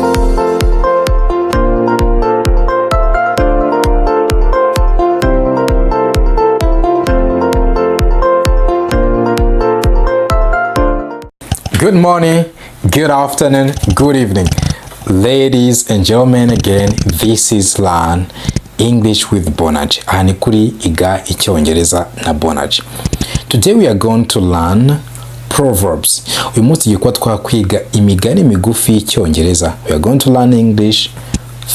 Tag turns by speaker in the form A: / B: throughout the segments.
A: Good morning, good afternoon, good evening. Ladies and gentlemen, again, this is Learn English with Bonaj. Aha ni kuri Iga Icyongereza na Bonaj. Today we are going to learn Proverbs. Uyu munsi tugiye kuba twakwiga imigani migufi y'Icyongereza. We are going to learn English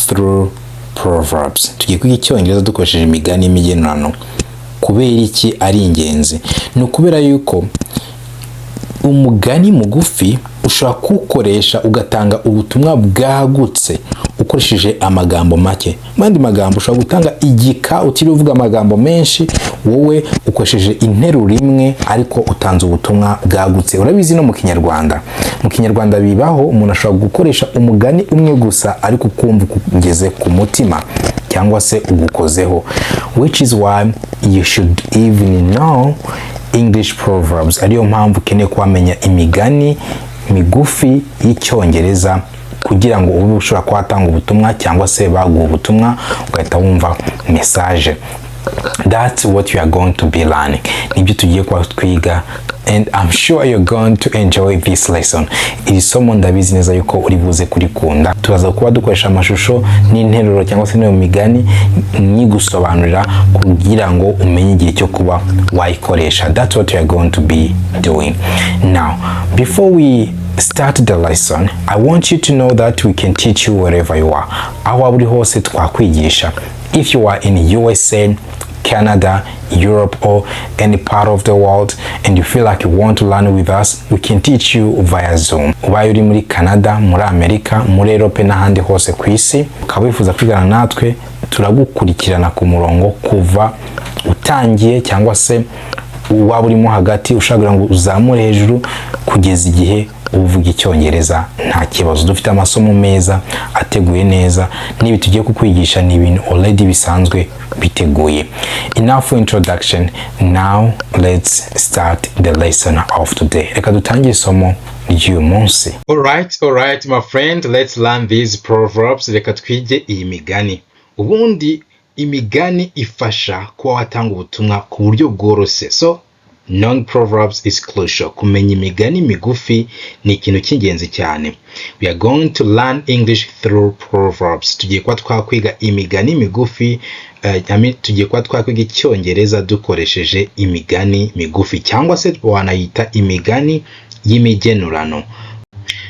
A: through Proverbs. Tugiye kwiga Icyongereza dukoresheje imigani y'imigenurano. Kubera iki ari ingenzi? Ni ukubera yuko umugani mugufi ushobora kukoresha ugatanga ubutumwa bwagutse ukoresheje amagambo make. Mandi magambo ushobora gutanga igika utiriwe uvuga amagambo menshi, wowe ukoresheje interuro imwe ariko utanze ubutumwa bwagutse. Urabizi no mu Kinyarwanda. Mu Kinyarwanda bibaho umuntu ashobora gukoresha umugani umwe gusa ariko kumva kugeze ku mutima cyangwa se ugukozeho, which is why you should even know English proverbs. Ariyo mpamvu ukeneye kwamenya imigani migufi y'Icyongereza kugira ngo ube ushobora kwatanga ubutumwa cyangwa se baguha ubutumwa ugahita wumva message. That's what you are going to be learning. Nibyo tugiye kwa twiga, and I'm sure you're going to enjoy this lesson. Iri somo ndabizi neza yuko uri buze kurikunda. Turaza kuba dukoresha amashusho n'interuro cyangwa se n'imigani nyigusobanurira kugira ngo umenye igihe cyo kuba wayikoresha. That's what you are going to be doing. Now, before we start the lesson, I want you to know that we can teach you wherever you are. Aho uri hose twakwigisha. If you are in USA, Canada, Europe, or any part of the world, and you feel like you want to learn with us, we can teach you via Zoom. Ubaye uri muri Canada, muri Amerika, muri Europe n'ahandi hose ku isi, ukaba wifuza kwigana natwe, turagukurikirana ku murongo kuva utangiye cyangwa se waba urimo hagati ushaka ngo uzamure hejuru kugeza igihe uvuga Icyongereza nta kibazo. Dufite amasomo meza ateguye neza, nibi tugiye kukwigisha ni ibintu already bisanzwe biteguye. Enough introduction, now let's start the lesson of today. Reka dutangire isomo ry'uyu munsi. Alright my friend, let's learn these proverbs. Reka twige iyi migani. Ubundi imigani ifasha kuba watanga ubutumwa ku buryo bworoshye. So knowing proverbs is crucial. Kumenya imigani migufi ni ikintu cy'ingenzi cyane. We are going to learn English through proverbs. Tugiye kuba twakwiga imigani migufi, tugiye kuba twakwiga Icyongereza dukoresheje imigani migufi cyangwa se wanayita imigani y'imigenurano.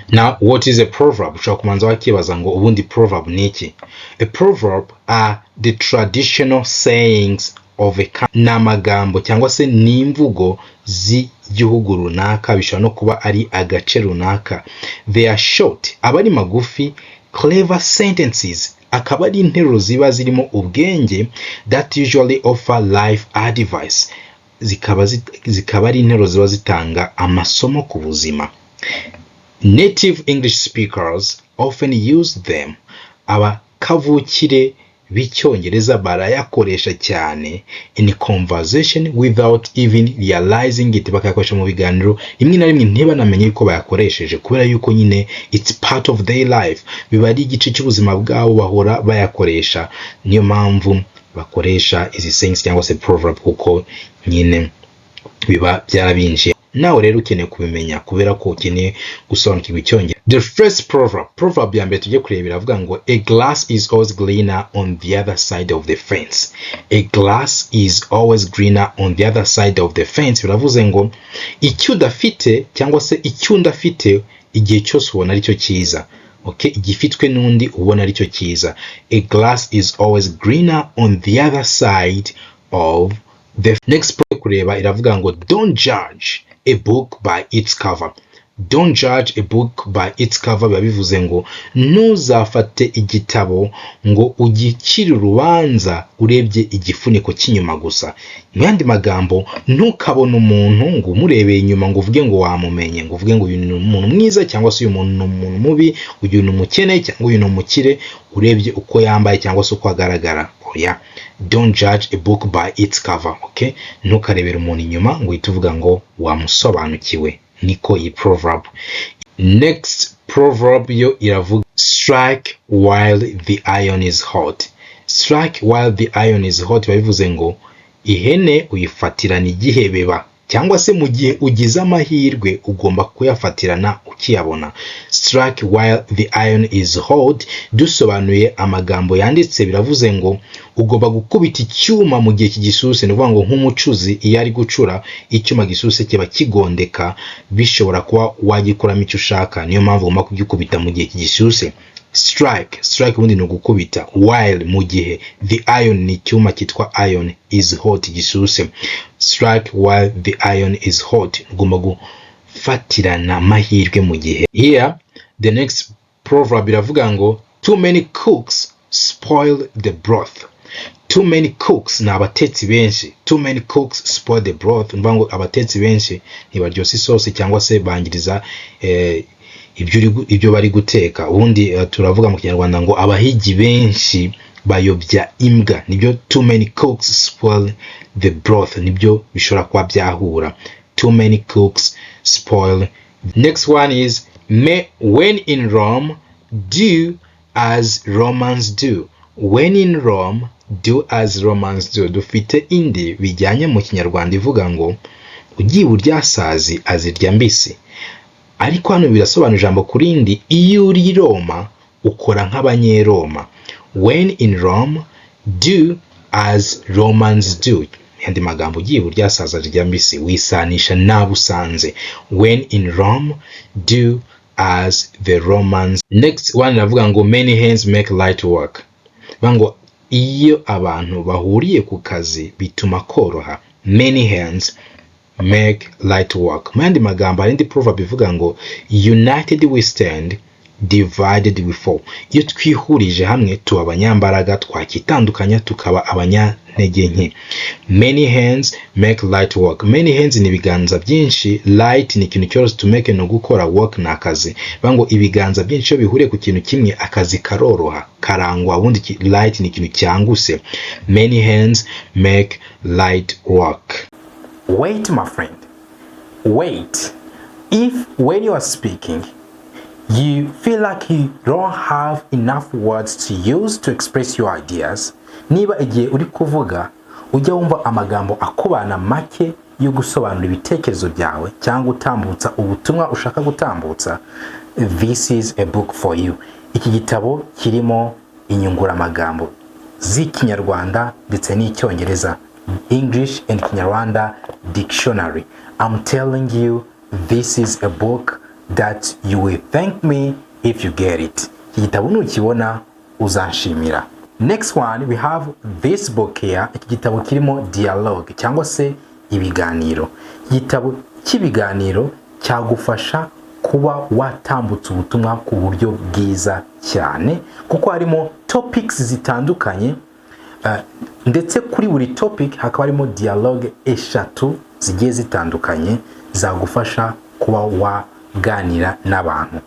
A: Now, what is a proverb? Ushobora kumanza wakibaza ngo ubundi proverb ni iki? A proverb are the traditional sayings of a country. N'amagambo cyangwa se n'imvugo z'igihugu runaka, bishobora no kuba ari agace runaka. They are short, aba ari magufi, clever sentences, akaba ari interuro ziba zirimo ubwenge, that usually offer life advice. Zikaba ari interuro ziba zitanga amasomo ku buzima. Native English speakers often use them. Abakavukire b'Icyongereza barayakoresha cyane in conversation without even realizing it. Bakayakoresha mu biganiro rimwe na rimwe ntibanamenye yuko bayakoresheje kubera yuko nyine it's part of their life. Biba ari igice cy'ubuzima bwabo, bahora bayakoresha. Niyo mpamvu bakoresha izi sayings cyangwa se proverb kuko nyine biba byarabinjiye. Nawe rero ukeneye kubimenya kubera ko ukeneye gusobanukirwa Icyongereza. The first proverb ya mbere tujye kurebera avuga ngo a glass is always greener on the other side of the fence. A glass is always greener on the other side of the fence. Biravuze ngo icyo udafite cyangwa se icyo undafite igihe cyose ubona ari cyo cyiza. Okay, igifitwe n'undi ubona ari cyo cyiza. A glass is always greener on the other side of the next kureba iravuga ngo don't judge a book by its cover. Don't judge a book by its cover. Bivuze ngo ntuzafate igitabo ngo ugicire urubanza urebye igifuniko cy'inyuma gusa. Mu yandi magambo, ntukabone umuntu ngo umurebeye inyuma ngo uvuge ngo wamumenye, ngo uvuge ngo uyu ni umuntu mwiza cyangwa se uyu muntu ni umuntu mubi, uyu ni umukene cyangwa uyu ni umukire, urebye uko yambaye cyangwa se uko agaragara. Oya, don't judge a book by its cover. Okay, ntukarebera umuntu inyuma ngo uhite uvuga ngo wamusobanukiwe. Niko iyi proverb. Next proverb yo iravuga strike while the iron is hot. Strike while the iron is hot bivuze ngo ihene uyifatirana igihebeba, cyangwa se mu gihe ugize amahirwe ugomba kuyafatirana ukiyabona. Strike while the iron is hot, dusobanuye amagambo yanditse biravuze ngo ugomba gukubita icyuma mu gihe kigisuse. Ni ukuvuga ngo nk'umucuzi iyo ari gucura icyuma gisuse kiba kigondeka, bishobora kuba wagikuramo icyo ushaka, niyo mpamvu ugomba kugikubita mu gihe kigisuse. Strike ubundi ni ugukubita, while mu gihe, the iron ni icyuma cyitwa iron, is hot gisuse. Strike while the iron is hot, ugomba gufatirana amahirwe mu gihe. Here the next proverb iravuga ngo too many cooks spoil the broth. Too many cooks ni abatetsi benshi. Too many cooks spoil the broth, ni ngo abatetsi benshi ntibaryosa isosi cyangwa se bangiriza ibyo bari guteka. Ubundi turavuga mu Kinyarwanda ngo abahigi benshi bayobya imbwa, nibyo too many cooks spoil the broth, nibyo bishobora kuba byahura. Too many cooks spoil. Next one is when in Rome, do as Romans do. When in Rome, do as Romans do. Dufite indi bijyanye mu Kinyarwanda ivuga ngo ugiye uryasazi azirya mbisi. Ariko hano birasobanura ijambo kurindi, iyo uri Roma ukora nk'abanyeroma. When in Rome, do as Romans do. Yandi magambo ugiye uryasaza azirya mbisi, wisanisha n'abusanze. When in Rome, do as the Romans. Next one iravuga ngo many hands make light work. Bango iyo abantu bahuriye ku kazi bituma koroha. Many hands make light work. Mandi magambo arindi proverb ivuga ngo united we stand, divided we fall. Iyo twihurije hamwe tuba abanyambaraga, twakitandukanya tukaba abanyantege nke. Many hands make light work. Many hands ni ibiganza byinshi, light ni ikintu cyose to make no gukora, work na akazi. Bango ibiganza byinshi iyo bihuriye ku kintu kimwe akazi karoroha, karangwa. Ubundi light ni ikintu cyanguse. Many hands make light work. Wait, my friend. Wait. If when you are speaking, you feel like you don't have enough words to use to express your ideas, niba igihe uri kuvuga ujya wumva amagambo akubana make yo gusobanura ibitekerezo byawe cyangwa utambutsa ubutumwa ushaka gutambutsa, this is a book for you. Iki gitabo kirimo inyunguramagambo z'Ikinyarwanda ndetse n'Icyongereza, English and Kinyarwanda dictionary. I'm telling you, this is a book that you will thank me if you get it. Iki gitabo nukibona uzanshimira. Next one, we have this book here. Iki gitabo kirimo dialogue cyangwa se ibiganiro. Igitabo cy'ibiganiro cyagufasha kuba watambutsa ubutumwa ku buryo bwiza cyane, kuko harimo topics zitandukanye, ndetse kuri buri topic hakaba harimo dialogue eshatu zigiye zitandukanye zagufasha kuba waganira n'abantu.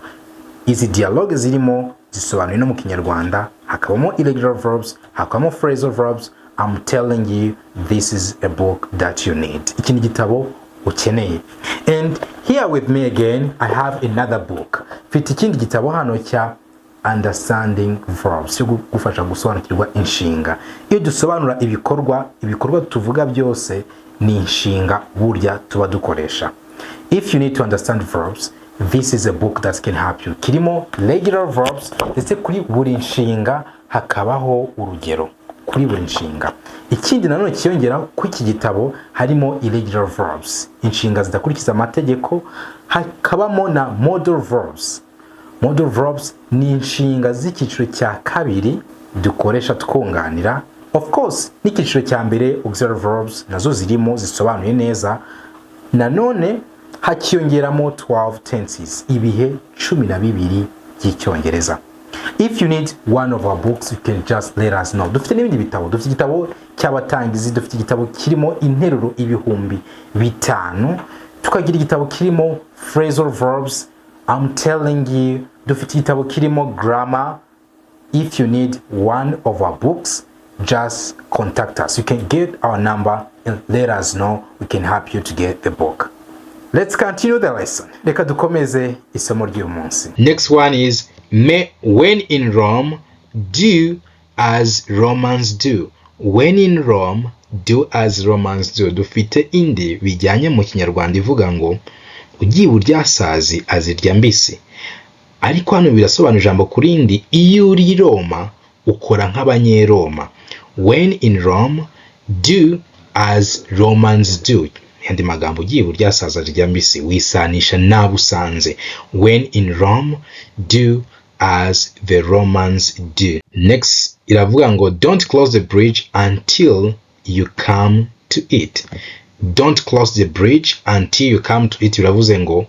A: Izi dialogue zirimo zisobanuye no mu Kinyarwanda, hakabamo irregular verbs, hakabamo phrasal verbs. I'm telling you, this is a book that you need. Iki ni gitabo ukeneye. And here with me again, I have another book. Mfite ikindi gitabo hano cya understanding verbs, cyo gufasha gusobanukirwa inshinga. Iyo dusobanura ibikorwa tuvuga byose ni inshinga burya tuba dukoresha. If you need to understand verbs, this is a book that can help you. Kirimo regular verbs, ndetse kuri buri nshinga hakabaho urugero kuri buri nshinga. Ikindi nanone kiyongera ku iki gitabo harimo irregular verbs, inshinga zidakurikiza amategeko, hakabamo na modal verbs. Modal verbs ni inshinga z'icyiciro cya kabiri dukoresha twunganira. Of course, n'icyiciro cya mbere auxiliary verbs nazo zirimo zisobanuye neza. Nanone hakiyongeramo 12 tenses, ibihe 12 by'icyongereza. If you need one of our books, you can just let us know. Dufite n'ibindi bitabo. Dufite igitabo cy'abatangizi, dufite igitabo kirimo interuro 5,000, tukagira igitabo kirimo phrasal verbs. I'm telling you, dufite igitabo kirimo grammar. If you need one of our books, just contact us. You can get our number and let us know. We can help you to get the book. Let's continue the lesson. Reka dukomeze isomo ry'uyu munsi. Next one is When in Rome, do as Romans do. When in Rome, do as Romans do. Dufite indi bijyanye mu Kinyarwanda ivuga ngo ugiye uryasazi azirya mbisi. Ariko hano birasobanura ijambo kuri indi, iyo uri Roma ukora nk'abanyeroma. When in Rome, do as Romans do. Yandi magambo ugiye uryasazi azirya mbisi, wisanisha n'abusanze. When in Rome, do as the Romans do. Next iravuga ngo don't close the bridge until you come to it. Don't close the bridge until you come to it. Iravuze ngo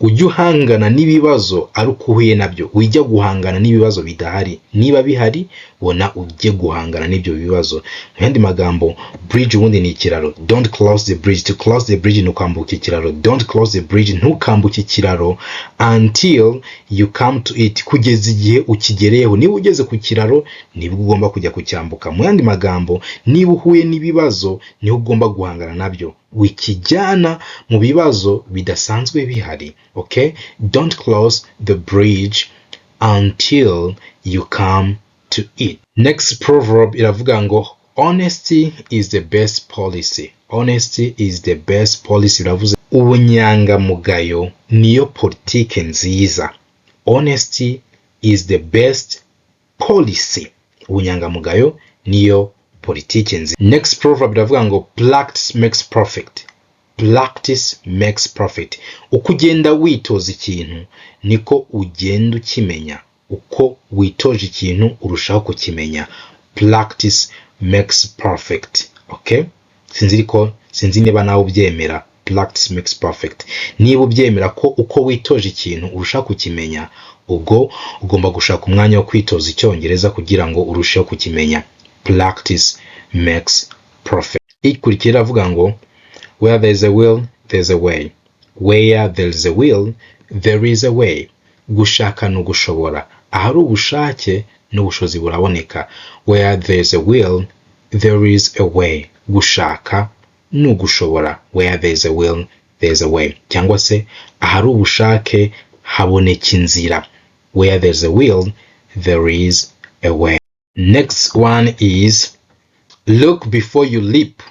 A: ujye uhangana n'ibibazo ari uko uhuye nabyo, wijya guhangana n'ibibazo bidahari. Niba bihari bona ujye guhangana n'ibyo bibazo. Mu yandi magambo, bridge ubundi ni ikiraro. Don't close the bridge. To close the bridge ni ukambuka ikiraro. Don't close the bridge, ntukambuke ikiraro until you come to it, kugeza igihe ukigereyeho. Niba ugeze ku kiraro nibwo ugomba kujya kucyambuka. Mu yandi magambo, niba uhuye n'ibibazo niho ugomba guhangana nabyo, wikijyana mu bibazo bidasanzwe bihari. Okay, don't close the bridge until you come to it. Next proverb iravuga ngo honesty is the best policy. Honesty is the best policy. Iravuze ubunyangamugayo niyo politike nziza. Honesty is the best policy. Ubunyangamugayo niyo politike nziza. Next proverb iravuga ngo practice makes perfect. Practice makes perfect. Uko ugenda witoza ikintu niko ugenda ukimenya. Uko witoje ikintu urushaho kukimenya. Practice makes perfect. Okay? Sinzi niba nawe ubyemera. Practice makes perfect. Niba ubyemera ko uko witoje ikintu urushaho kukimenya, ubwo ugomba gushaka umwanya wo kwitoza Icyongereza kugira ngo urusheho kukimenya. Practice makes perfect. Ikurikira avuga ngo where there is a will, there is a way. Where there is a will, there is a way. Gushaka no gushobora. Ahari ubushake n'ubushobozi buraboneka. Where there is a will, there is a way. Gushaka no gushobora. Where there is a will, there is a way. Cyangwa se ahari ubushake haboneka inzira. Where there is a will, there is a way. Next one is look before you leap.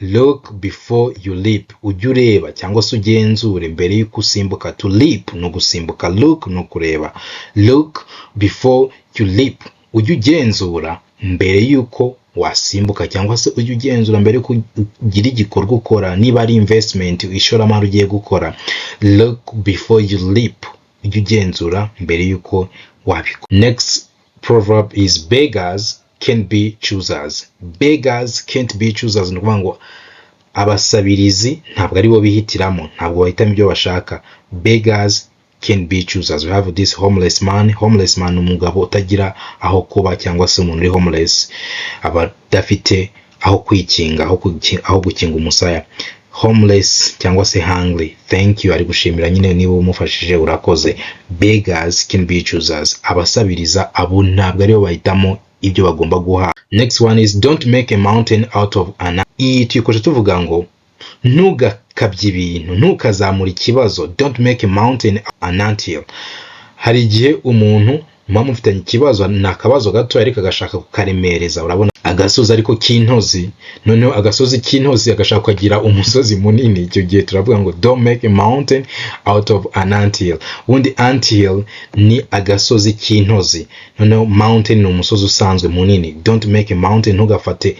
A: Look before you leap. Ujye ureba cyangwa se ugenzure mbere y'uko usimbuka. To leap no gusimbuka. Look no kureba. Look before you leap. Ujye ugenzura mbere y'uko wasimbuka cyangwa se ujye ugenzura mbere y'uko ugira igikorwa ukora. Niba ari investment, ishoramari ugiye gukora, look before you leap. Ujye ugenzura mbere y'uko wabikora. Next proverb is beggars can't be choosers. Beggars can't be choosers. Nukuvuga ngo abasabirizi ntabwo ari bo bihitiramo, ntabwo bahitamo ibyo bashaka. Beggars can't be choosers. We have this homeless man. Homeless man umugabo utagira aho kuba cyangwa se umuntu uri homeless, abadafite aho kwikinga, aho gukinga umusaya. Homeless cyangwa se hungry. Thank you, ari gushimira nyine niba umufashije urakoze. Beggars can be choosers. Abasabiriza abo ntabwo ari bo bahitamo ibyo bagomba guha. Next one is don't make a mountain out of an ant. Iyi tuyikoje tuvuga ngo ntugakabye ibintu, ntukazamura ikibazo. Don't make a mountain an anthill. Hari igihe umuntu mufitanye ikibazo, ni akabazo gato ariko agashaka kukaremereza. Urabona agasozi ariko k'intozi, noneho agasozi k'intozi agashaka kugira umusozi munini. Icyo gihe turavuga ngo don't make a mountain out of an anthill. Ubundi anthill ni agasozi k'intozi, noneho mountain ni umusozi usanzwe munini. Don't make a mountain, ntugafate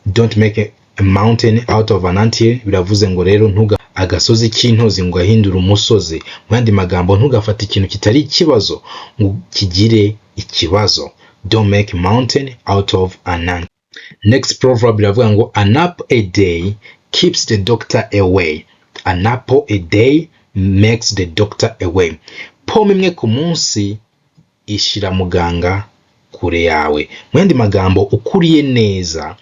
A: don't make a mountain out of an anthill. Biravuze ngo rero agasozi k'intozi ngo ahindura umusozi. Mu yandi magambo, ntugafate ikintu kitari ikibazo ngo kigire ikibazo. Don't make a mountain out of an ant. Next proverb iravuga ngo an apple a day keeps the doctor away. An apple a day makes the doctor away. Pome imwe ku munsi ishira muganga kure yawe. Mu yandi magambo, ukuriye neza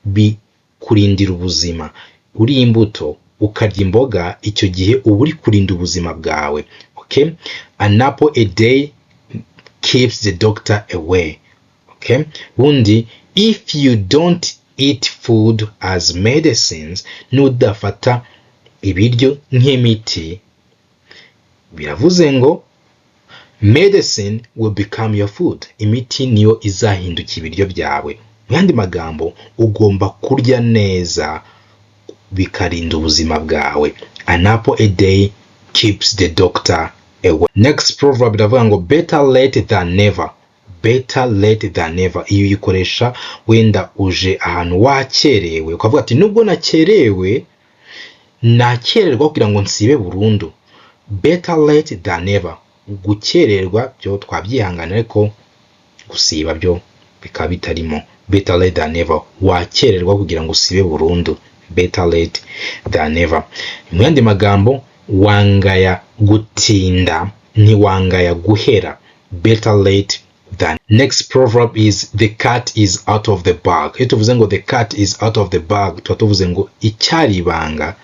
A: bikurindira ubuzima. Uri imbuto ukarya imboga, icyo gihe uba uri kurinda ubuzima bwawe. Okay? An apple a day keeps the doctor away. Okay? Undi, if you don't eat food as medicines, nudafata ibiryo nk'imiti, biravuze ngo Medicine will become your food. Imiti niyo izahinduka ibiryo byawe. Mu yandi magambo, ugomba kurya neza bikarinda ubuzima bwawe. An apple a day keeps the doctor away. Next proverb iravuga ngo better late than never. Better late than never. Iyo uyikoresha wenda uje ahantu wakerewe, ukavuga ati nubwo nakerewe, nakererwa kugira ngo nsibe burundu. Better late than never. Gukererwa byo twabyihangana, ariko gusiba byo bikaba bitarimo. Better late than never. Wakererwa kugira ngo usibe burundu. Better late than never. Mu yandi magambo, wangaya gutinda ntiwangaya guhera. Better late than. Next proverb is the cat is out of the bag. Iyo tuvuze ngo the cat is out of the bag, tuba tuvuze ngo icyari ibanga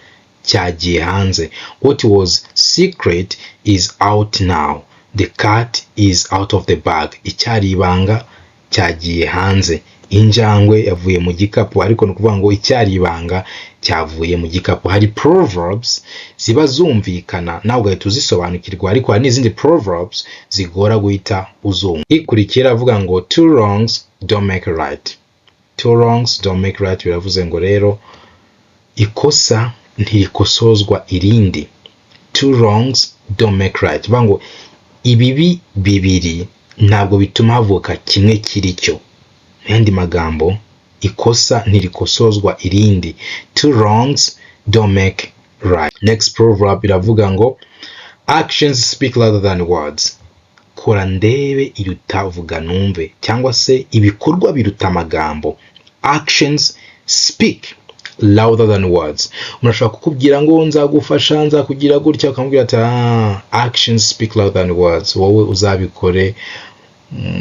A: cyagiye hanze. What was secret is out now. The cat is out of the bag. Icyari ibanga cyagiye hanze. Injangwe yavuye mu gikapu, ariko no kuvuga ngo icyari ibanga cyavuye mu gikapu. Hari proverbs ziba zumvikana nawe ugahita uzisobanukirwa, ariko hari n'izindi proverbs zigora guhita uzumva. Ikurikira avuga ngo two wrongs don't make a right. Two wrongs don't make right. Biravuze ngo rero ikosa ntirikosozwa irindi. Two wrongs don't make right. Bivuga ngo ibibi bibiri ntabwo bituma havuka kimwe kiri cyo. Yandi magambo, ikosa ntirikosozwa irindi. Two wrongs don't make right. Next proverb iravuga ngo actions speak louder than words. Kora ndebe iruta vuga numve, cyangwa se ibikorwa biruta amagambo. Actions speak louder than words. Unashaka kukubwira ngo nzagufasha, nzakugira gutya, ukamubwira ati actions speak louder than words. Wowe uzabikore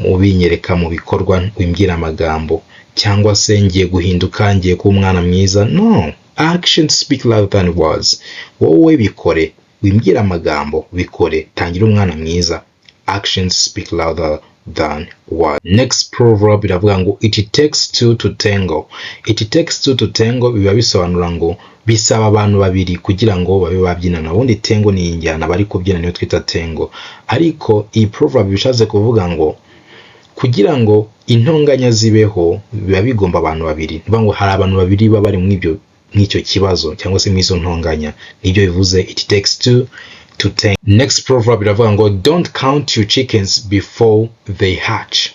A: ubinyereka mu bikorwa, wimbwira amagambo. Cyangwa se ngiye guhinduka, ngiye kuba umwana mwiza. No, actions speak louder than words. Wowe bikore, wimbwira amagambo, bikore, tangira umwana mwiza. Actions speak louder than words. Next proverb iravuga ngo it takes two to tango. It takes two to tango biba bisobanura ngo bisaba abantu babiri kugira ngo babe babyinana. Ubundi tango ni injyana bari kubyina, niyo twita tango. Ariko iyi proverb bishatse kuvuga ngo kugira ngo intonganya zibeho biba bigomba abantu babiri. Bivuga ngo hari abantu babiri baba bari mw'icyo kibazo cyangwa se mw'izo ntonganya. Nibyo bivuze it takes two to tango. Next proverb iravuga ngo don't count your chickens before they hatch.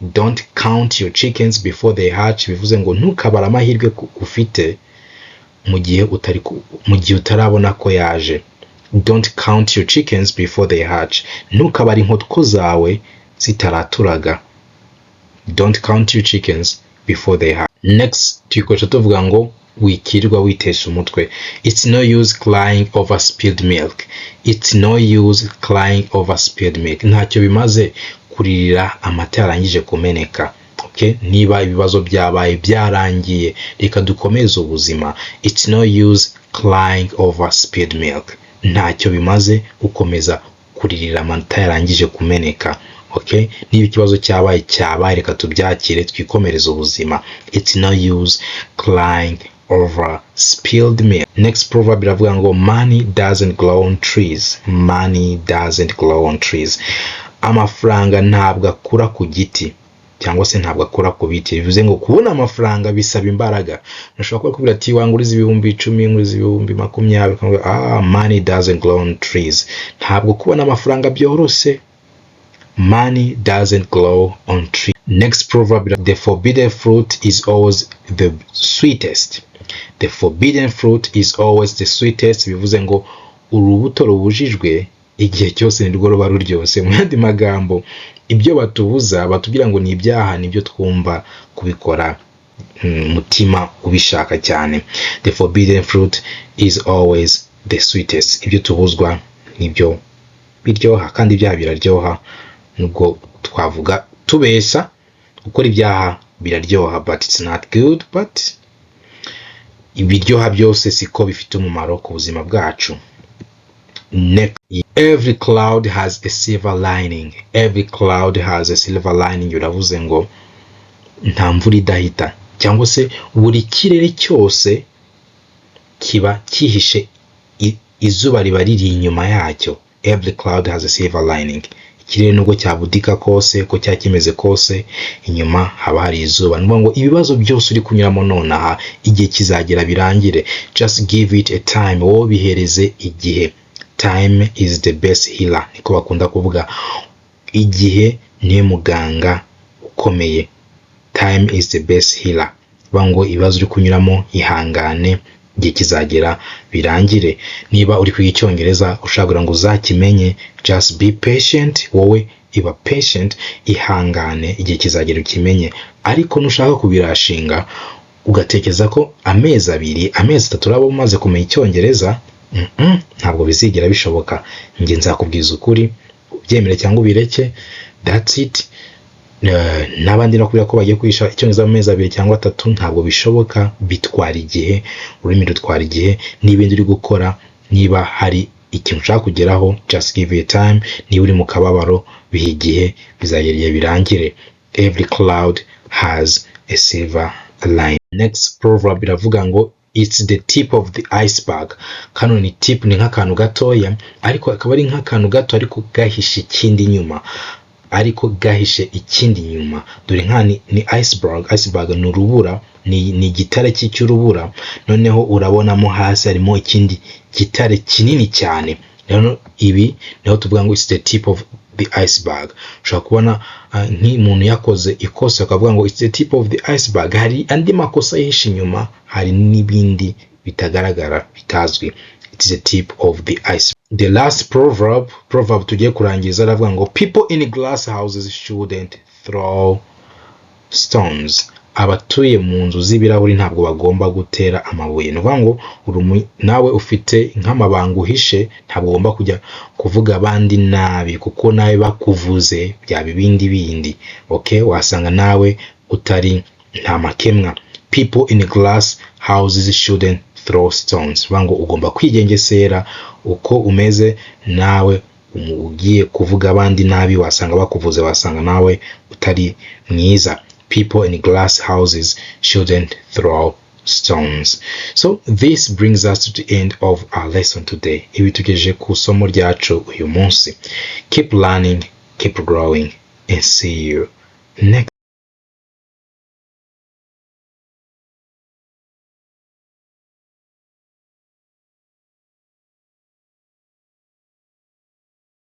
A: Don't count your chickens before they hatch. Bivuze ngo ntukabara amahirwe ufite mu gihe utarabona ko yaje. Don't count your chickens before they hatch. Ntukabara inkoko zawe zitaraturaga. Don't count your chickens before they hatch. Next tuyikoresha tuvuga ngo wikirirwa witesha umutwe. It's no use crying over spilled milk. It's no use crying over spilled milk. Ntacyo bimaze kuririra amata yarangije kumeneka. Okay? Niba ibibazo byabaye byarangiye, reka dukomeze ubuzima. It's no use crying over spilled milk. Ntacyo bimaze gukomeza kuririra amata yarangije kumeneka. Okay? Niba ikibazo cyabaye, reka tubyakire twikomereze ubuzima. It's no use crying over spilled milk. Next proverb iravuga ngo money doesn't grow on trees. Money doesn't grow on trees. Amafaranga ntabwo akura ku giti, cyangwa se ntabwo akura ku biti. Bivuze ngo kubona amafaranga bisaba imbaraga. Nashobora kubwira ati wanguriza ibihumbi 10, nguriza ibihumbi 20. Money doesn't grow on trees. Ntabwo kubona amafaranga byorose. Money doesn't grow on trees. Next proverb, the forbidden fruit is always the sweetest. The forbidden fruit is always the sweetest. Bivuze ngo urubuto rubujijwe igihe cyose nirwo ruba ruryoshye. Mu yandi magambo, ibyo batubuza batubwira ngo ni ibyaha, nibyo twumva kubikora mutima ubishaka cyane. The forbidden fruit is always the sweetest. Ibyo tubuzwa nibyo biryoha, kandi ibyaha biraryoha. Nubwo twavuga tubesha gukora ibyaha biraryoha, but it's not good. But ibiryoha byose siko bifite umumaro ku buzima bwacu. Next, every cloud has a silver lining. Every cloud has a silver lining. Uravuze ngo nta mvura idahita, cyangwa se buri kirere cyose kiba kihishe izuba riba riri inyuma yacyo. Every cloud has a silver lining. ikirere nubwo cyabudika kose, ko cyakimeze kose, inyuma haba hari izuba. Nuvuga ngo ibibazo byose uri kunyuramo nonaha igihe kizagera birangire. Just give it a time, wowe bihereze igihe. Time is the best healer, niko bakunda kuvuga. Igihe niwe muganga ukomeye. Time is the best healer. Bango ibibazo uri kunyuramo ihangane, igihe kizagera birangire. Niba uri kwiga Icyongereza ushaka ngo uzakimenye, just be patient, wowe iba patient, ihangane, igihe kizagera ukimenye. Ariko nushaka kubirashinga ugatekereza ko amezi 2, amezi 3 uraba umaze kumenya Icyongereza, ntabwo bizigera bishoboka. Nge nzakubwiza ukuri, ubyemere cyangwa ubireke, that's it. N'abandi no kubira ko bagiye kwisha Icyongereza mu mezi 2 cyangwa 3, ntabwo bishoboka. Bitwara igihe, ururimi rutwara igihe. N'ibindi uri gukora, niba hari ikintu ushaka kugeraho, just give it time. Niba uri mu kababaro, bihe igihe, bizagera birangire. Every cloud has a silver line. Next proverb iravuga ngo it's the tip of the iceberg. Kano ni tip, ni nk'akantu gatoya, ariko akaba ari nk'akantu gato ariko gahishe ikindi nyuma. Dore nkani ni iceberg. Iceberg ni urubura, ni gitare cy'urubura, noneho urabonamo hasi harimo ikindi gitare kinini cyane. Rero ibi niho tuvuga ngo it's the tip of the iceberg. Ushobora kubona nk'umuntu yakoze ikosa akavuga ngo it's the tip of the iceberg, hari andi makosa yihishe inyuma, hari n'ibindi bitagaragara bitazwi. It's the tip of the iceberg. The last proverb tugiye kurangiza aravuga ngo people in glass houses shouldn't throw stones. Abatuye mu nzu z'ibirahuri ntabwo bagomba gutera amabuye. Nuvuga ngo nawe ufite nk'amabanga uhishe, ntabwo ugomba kujya kuvuga abandi nabi, kuko nawe bakuvuze bya bindi. Okay, wasanga nawe utari nta makemwa. People in glass houses shouldn't throw stones. Bango ugomba kwigengesera uko umeze, nawe ugiye kuvuga abandi nabi wasanga bakuvuze, wasanga nawe utari mwiza. People in glass houses shouldn't throw stones. So this brings us to the end of our lesson today. Ibi tugejeje ku somo ryacu uyu munsi. Keep learning, keep growing, and see you next